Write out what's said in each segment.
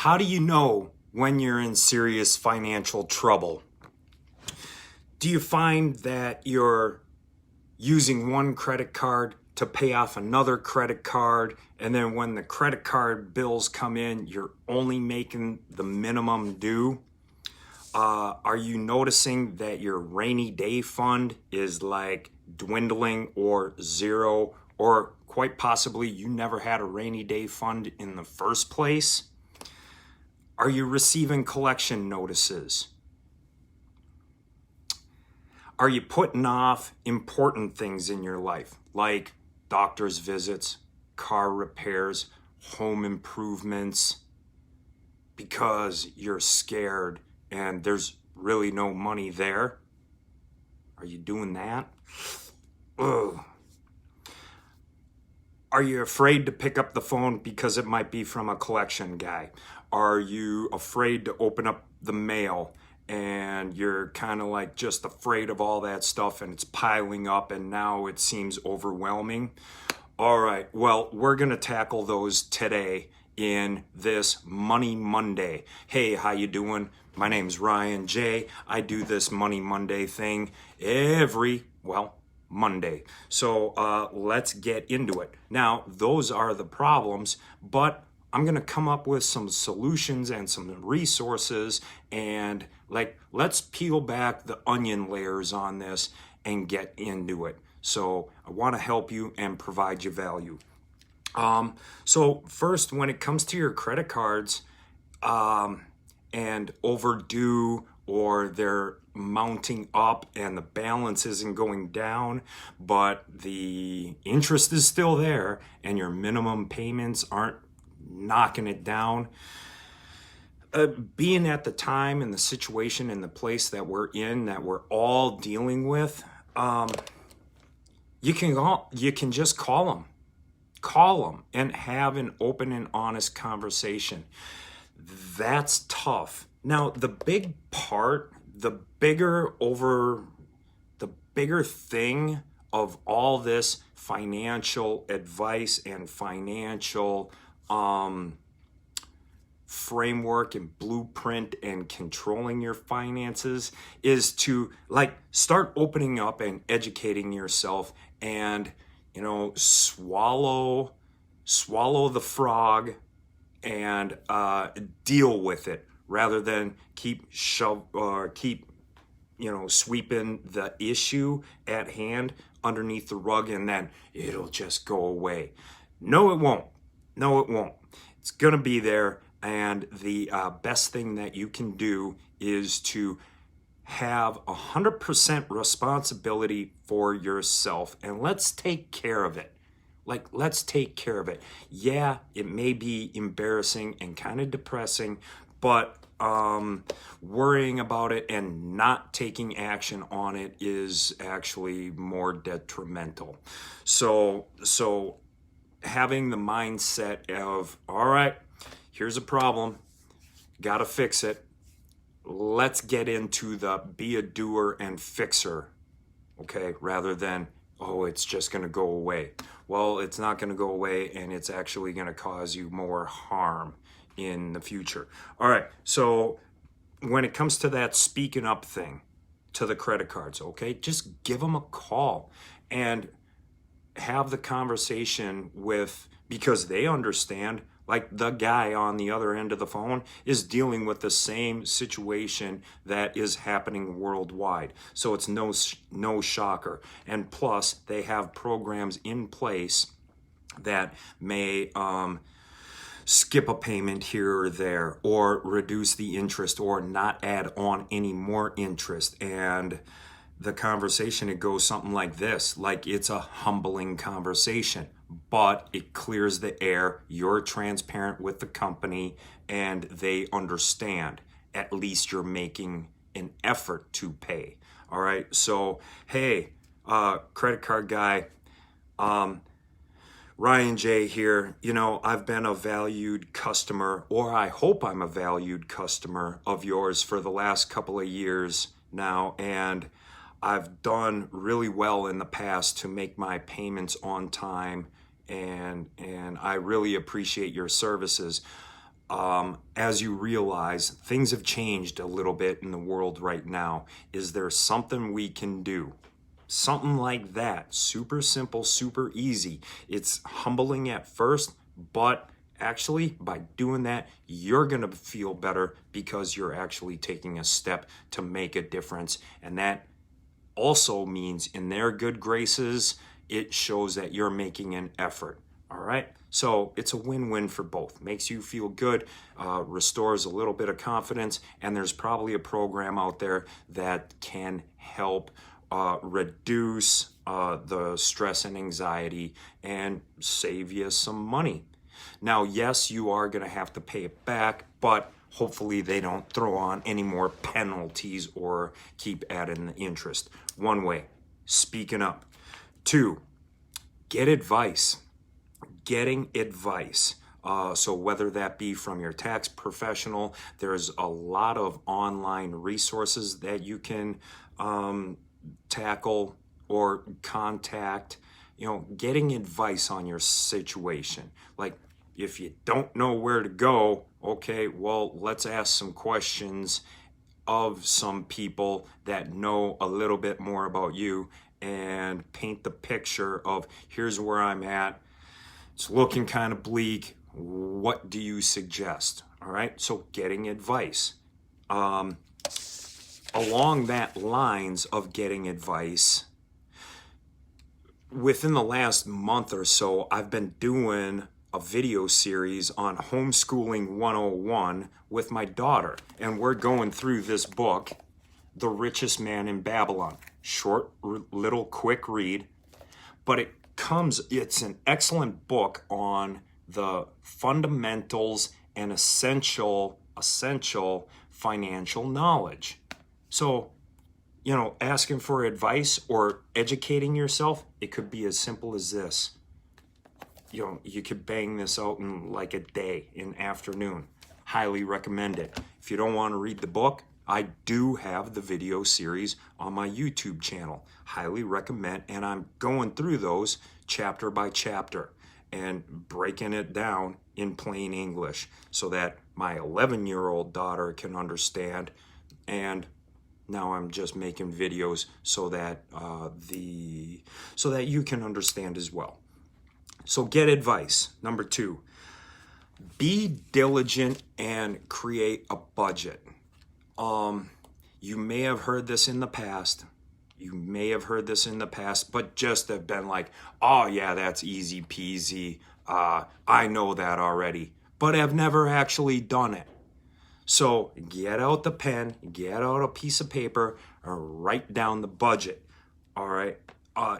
How do you know when you're in serious financial trouble? Do you find that you're using one credit card to pay off another credit card, and then when the credit card bills come in, you're only making the minimum due? Are you noticing that your rainy day fund is like dwindling or zero, or quite possibly you never had a rainy day fund in the first place? Are you receiving collection notices? Are you putting off important things in your life, like doctor's visits, car repairs, home improvements, because you're scared and there's really no money there? Are you doing that? Ugh. Are you afraid to pick up the phone because it might be from a collection guy? Are you afraid to open up the mail and you're kind of like just afraid of all that stuff and it's piling up and now it seems overwhelming? All right, well, we're going to tackle those today in this Money Monday. Hey, how you doing? My name's Ryan J. I do this Money Monday thing every Monday. So let's get into it. Now, those are the problems, but I'm going to come up with some solutions and some resources, and let's peel back the onion layers on this and get into it. So I want to help you and provide you value. So first, when it comes to your credit cards and overdue, or they're mounting up and the balance isn't going down, but the interest is still there and your minimum payments aren't knocking it down. Being at the time and the situation and the place that we're in, that we're all dealing with, you can just call them and have an open and honest conversation. That's tough. Now, the bigger thing of all this financial advice and financial framework and blueprint and controlling your finances is to start opening up and educating yourself and swallow the frog and deal with it, rather than keep sweeping the issue at hand underneath the rug and then it'll just go away. No, it won't. It's gonna be there, and the best thing that you can do is to have 100% responsibility for yourself, and let's take care of it. Let's take care of it. Yeah, it may be embarrassing and kind of depressing, but worrying about it and not taking action on it is actually more detrimental. So having the mindset of, all right, here's a problem, gotta fix it. Let's get into the be a doer and fixer, okay, rather than, oh, it's just going to go away. Well, it's not going to go away, and it's actually going to cause you more harm in the future. All right, so when it comes to that speaking up thing to the credit cards, okay, just give them a call and have the conversation because they understand. The guy on the other end of the phone is dealing with the same situation that is happening worldwide. So it's no shocker. And plus, they have programs in place that may skip a payment here or there, or reduce the interest, or not add on any more interest. And the conversation, it goes something like this, it's a humbling conversation, but it clears the air. You're transparent with the company and they understand. At least you're making an effort to pay. All right. So, hey, credit card guy, Ryan J here. I've been a valued customer, or I hope I'm a valued customer of yours for the last couple of years now. And I've done really well in the past to make my payments on time, and I really appreciate your services. as you realize things have changed a little bit in the world right now, is there something we can do? Something like that. Super simple, super easy. It's humbling at first, but actually by doing that, you're going to feel better because you're actually taking a step to make a difference. And that also means in their good graces, it shows that you're making an effort. All right. So it's a win-win for both. Makes you feel good, restores a little bit of confidence, and there's probably a program out there that can help reduce the stress and anxiety and save you some money. Now, yes, you are going to have to pay it back, but hopefully they don't throw on any more penalties or keep adding the interest. One way, speaking up. Two, get advice. Getting advice. So whether that be from your tax professional, there's a lot of online resources that you can tackle or contact, getting advice on your situation. Like if you don't know where to go, okay, well, let's ask some questions of some people that know a little bit more about you and paint the picture of here's where I'm at. It's looking kind of bleak. What do you suggest? All right. So getting advice. Along that lines of getting advice, within the last month or so, I've been doing a video series on homeschooling 101 with my daughter. And we're going through this book, The Richest Man in Babylon. Short, little, quick read. But it's an excellent book on the fundamentals and essential financial knowledge. So, asking for advice or educating yourself, it could be as simple as this. You could bang this out in like a day, an afternoon. Highly recommend it. If you don't want to read the book, I do have the video series on my YouTube channel. Highly recommend, and I'm going through those chapter by chapter and breaking it down in plain English so that my 11-year-old daughter can understand. And now I'm just making videos so that you can understand as well. So get advice. Number 2, be diligent and create a budget. You may have heard this in the past. But just have been like, oh yeah, that's easy peasy. I know that already, but have never actually done it. So get out the pen, get out a piece of paper, and write down the budget. All right.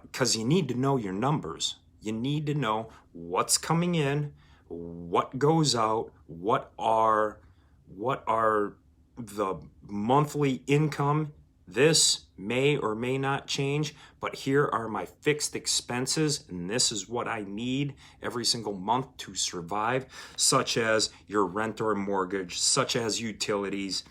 Because you need to know your numbers. You need to know what's coming in, what goes out, what are the monthly income. This may or may not change, but here are my fixed expenses, and this is what I need every single month to survive, such as your rent or mortgage, such as utilities,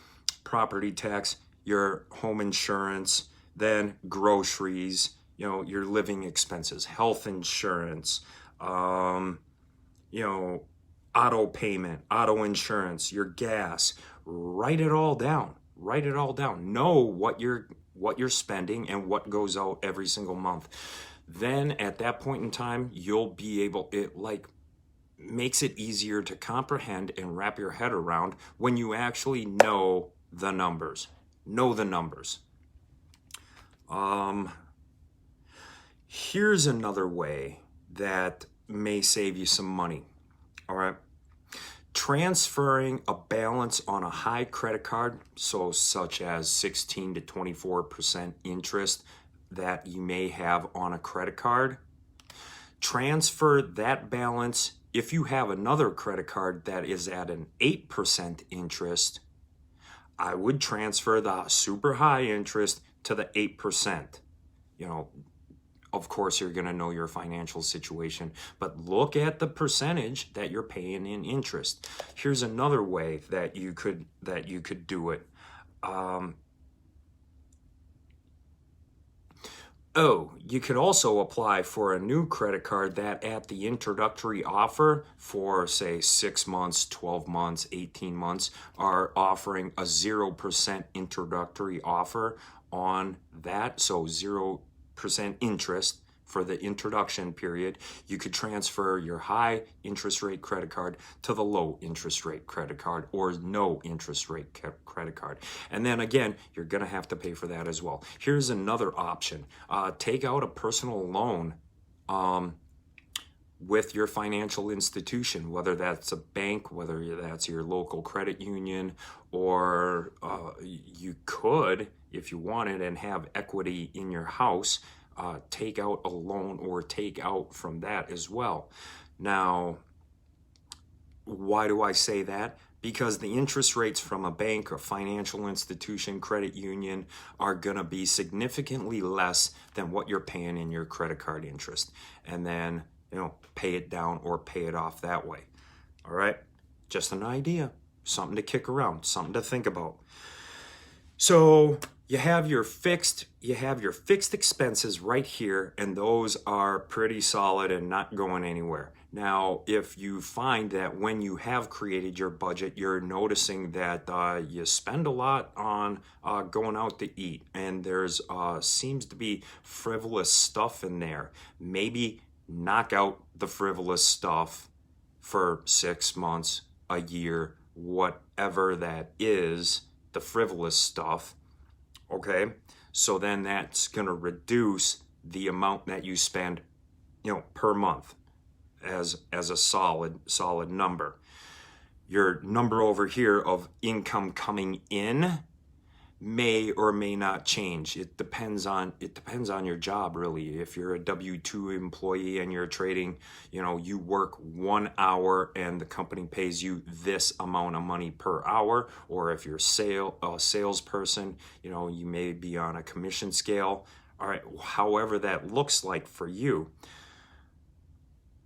property tax, your home insurance, then groceries, your living expenses, health insurance, auto payment, auto insurance, your gas. Write it all down. Know what you're spending and what goes out every single month. Then at that point in time, you'll be able, it makes it easier to comprehend and wrap your head around when you actually know the numbers. Here's another way that may save you some money. All right. Transferring a balance on a high credit card, such as 16 to 24% interest that you may have on a credit card. Transfer that balance. If you have another credit card that is at an 8% interest, I would transfer the super high interest to the 8%. Of course, you're going to know your financial situation, but look at the percentage that you're paying in interest. Here's another way that you could Oh, you could also apply for a new credit card that at the introductory offer for, say, 6 months, 12 months, 18 months, are offering a 0% introductory offer on that. So 0% interest for the introduction period. You could transfer your high interest rate credit card to the low interest rate credit card or no interest rate credit card. And then again, you're going to have to pay for that as well. Here's another option. Take out a personal loan with your financial institution, whether that's a bank, whether that's your local credit union, or you could, if you wanted and have equity in your house, take out a loan or take out from that as well. Now, why do I say that? Because the interest rates from a bank or financial institution, credit union, are going to be significantly less than what you're paying in your credit card interest. And then, pay it down or pay it off that way. All right? Just an idea, something to kick around, something to think about. So you have your fixed expenses right here, and those are pretty solid and not going anywhere. Now, if you find that when you have created your budget, you're noticing that you spend a lot on going out to eat, and there's seems to be frivolous stuff in there, maybe knock out the frivolous stuff for 6 months, a year, whatever that is, the frivolous stuff. Okay, so then that's going to reduce the amount that you spend, per month as a solid number. Your number over here of income coming in may or may not change. It depends on your job, really. If you're a W-2 employee and you're trading, you work 1 hour and the company pays you this amount of money per hour, or if you're a salesperson, you may be on a commission scale. All right, however that looks like for you.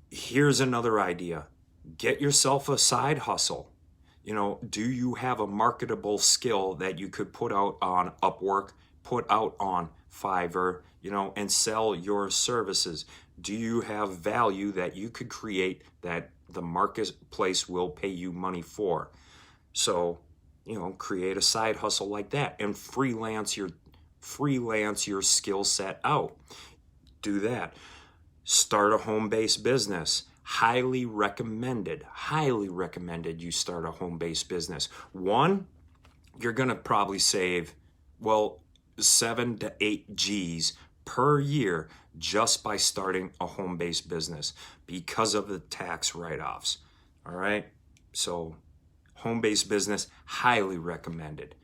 Here's another idea. Get yourself a side hustle. Do you have a marketable skill that you could put out on Upwork, put out on Fiverr, and sell your services? Do you have value that you could create that the marketplace will pay you money for? So, create a side hustle like that and freelance your skill set out. Do that. Start a home-based business. Highly recommended you start a home-based business. One, you're going to probably save, 7 to 8 G's per year just by starting a home-based business because of the tax write-offs. All right? So home-based business, highly recommended.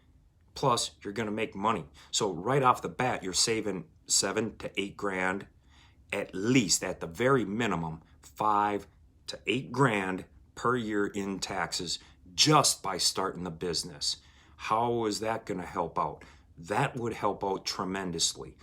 Plus, you're going to make money. So right off the bat, you're saving 7 to 8 grand, at least, at the very minimum, 5 to 8 grand per year in taxes just by starting the business. How is that going to help out? That would help out tremendously,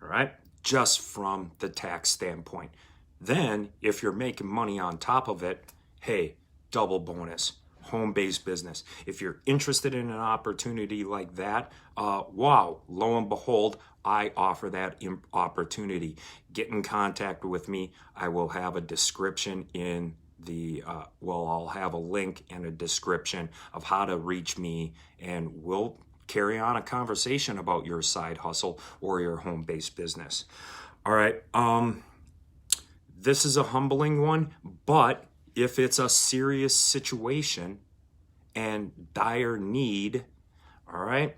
all right? Just from the tax standpoint. Then, if you're making money on top of it, hey, double bonus, home-based business. If you're interested in an opportunity like that, lo and behold, I offer that opportunity. Get in contact with me. I will have a description in the, I'll have a link and a description of how to reach me, and we'll carry on a conversation about your side hustle or your home-based business. All right. This is a humbling one, but if it's a serious situation and dire need, all right,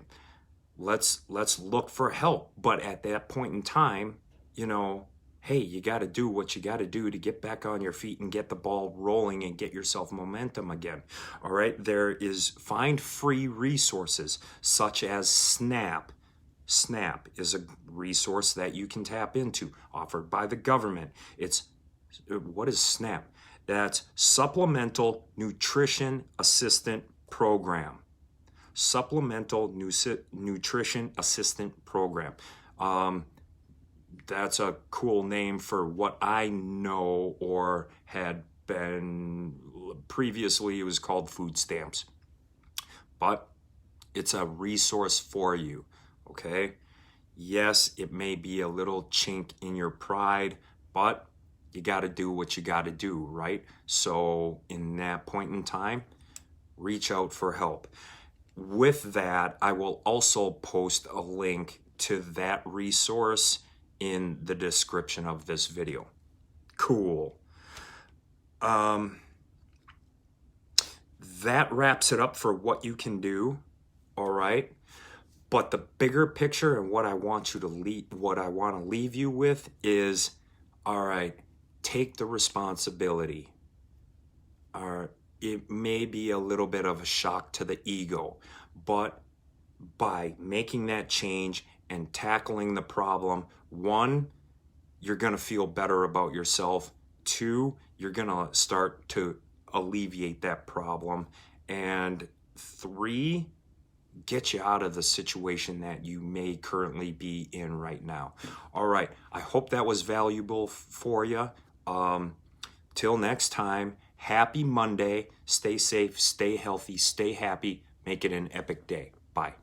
let's look for help. But at that point in time, hey, you got to do what you got to do to get back on your feet and get the ball rolling and get yourself momentum again. All right, find free resources such as Snap. Snap is a resource that you can tap into, offered by the government. What is Snap? That's Supplemental Nutrition Assistant Program. Supplemental Nutrition Assistant Program. That's a cool name for what I know, or had been previously. It was called food stamps. But it's a resource for you, okay? Yes, it may be a little chink in your pride, but you got to do what you got to do, right? So in that point in time, reach out for help. With that, I will also post a link to that resource in the description of this video. Cool. That wraps it up for what you can do, all right? But the bigger picture and what I want to leave you with is, all right, take the responsibility. It may be a little bit of a shock to the ego, but by making that change and tackling the problem, one, you're going to feel better about yourself. Two, you're going to start to alleviate that problem. And three, get you out of the situation that you may currently be in right now. All right, I hope that was valuable for you. Till next time, happy Monday. Stay safe, stay healthy, stay happy. Make it an epic day. Bye.